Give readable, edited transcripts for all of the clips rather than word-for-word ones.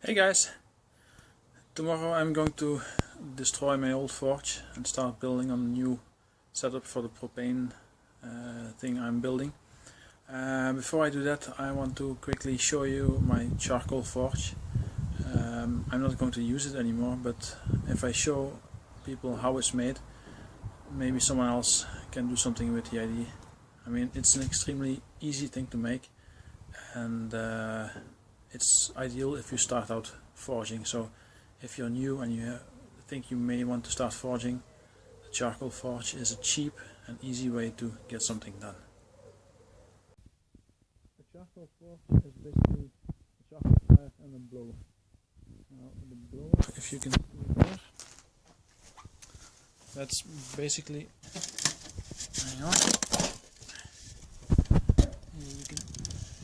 Hey guys, tomorrow I'm going to destroy my old forge and start building on a new setup for the propane thing I'm building. Before I do that, I want to quickly show you my charcoal forge. I'm not going to use it anymore, but if I show people how it's made, maybe someone else can do something with the idea. I mean, it's an extremely easy thing to make, and it's ideal if you start out forging. So if you're new and you think you may want to start forging, the charcoal forge is a cheap and easy way to get something done. The charcoal forge is basically a charcoal fire and a blower. Now the blower, if you can see it there, that's basically, hang on, here you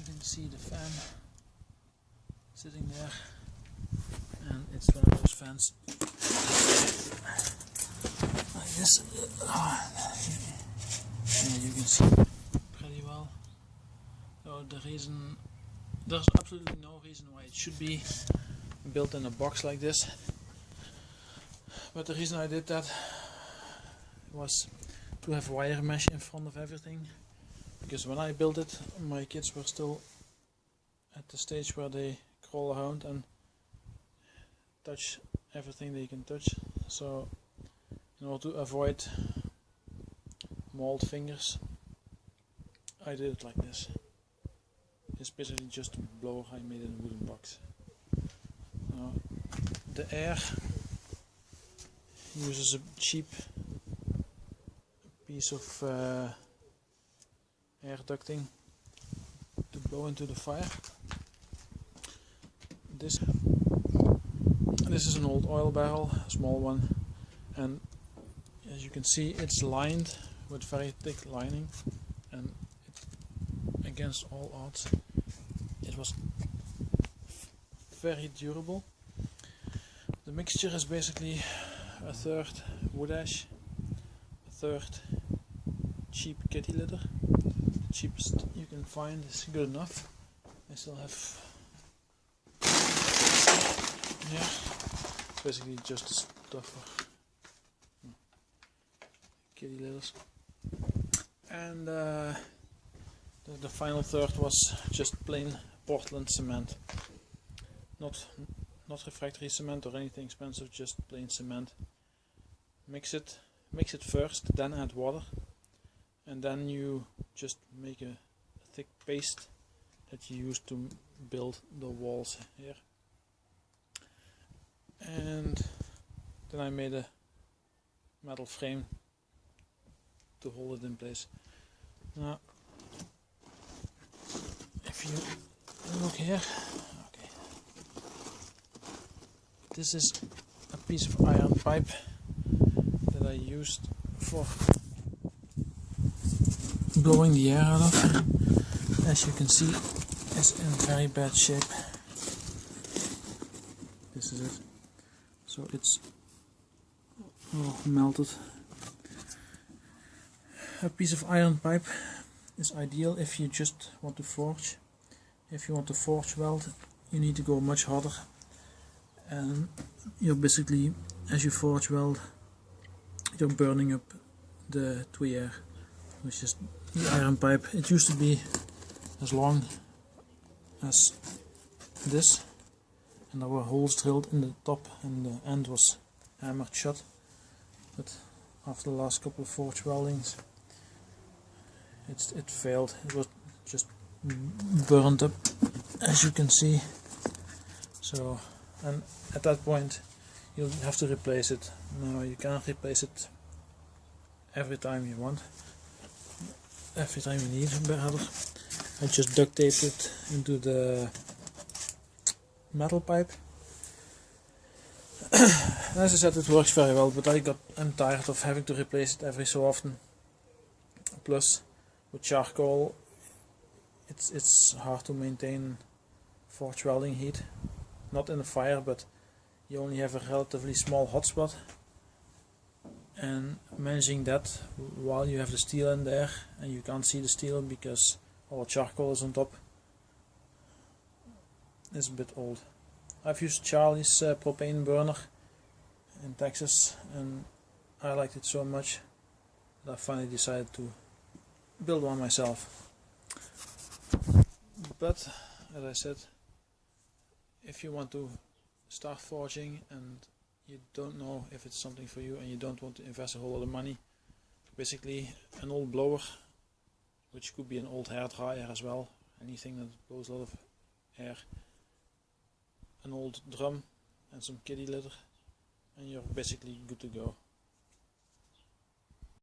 can see the fan sitting there, and it's one of those fans like this. Yeah, you can see pretty well. So there's absolutely no reason why it should be built in a box like this, but the reason I did that was to have wire mesh in front of everything, because when I built it, my kids were still at the stage where they crawl around and touch everything they can touch. So in order to avoid mauled fingers, I did it like this. It's basically just a blower I made in a wooden box. Now, the air uses a cheap piece of air ducting to blow into the fire. This is an old oil barrel, a small one, and as you can see, it's lined with very thick lining, and against all odds it was very durable. The mixture is basically a third wood ash, a third cheap kitty litter. The cheapest you can find is good enough. I still have here. It's basically just a stuffer, kitty litters, and the final third was just plain Portland cement, not refractory cement or anything expensive, just plain cement. Mix it first, then add water, and then you just make a thick paste that you use to build the walls here. And then I made a metal frame to hold it in place. Now, if you look here, okay, this is a piece of iron pipe that I used for blowing the air out of. As you can see, it's in very bad shape. This is it. So it's all melted. A piece of iron pipe is ideal if you just want to forge. If you want to forge weld, you need to go much harder, and you're basically, as you forge weld, you're burning up the tuyere, which is the iron pipe. It used to be as long as this, and there were holes drilled in the top, and the end was hammered shut. But after the last couple of forge weldings, it failed. It was just burned up, as you can see. So, and at that point you'll have to replace it. Now, you can't replace it every time you want, every time you need rather. I just duct taped it into the metal pipe. As I said, it works very well, but I'm tired of having to replace it every so often. Plus, with charcoal, it's hard to maintain forge welding heat. Not in the fire, but you only have a relatively small hotspot, and managing that while you have the steel in there and you can't see the steel because all the charcoal is on top is a bit old. I've used Charlie's propane burner in Texas, and I liked it so much that I finally decided to build one myself. But as I said, if you want to start forging and you don't know if it's something for you and you don't want to invest a whole lot of money, basically an old blower, which could be an old hair dryer as well, anything that blows a lot of air, an old drum and some kitty litter, and you're basically good to go.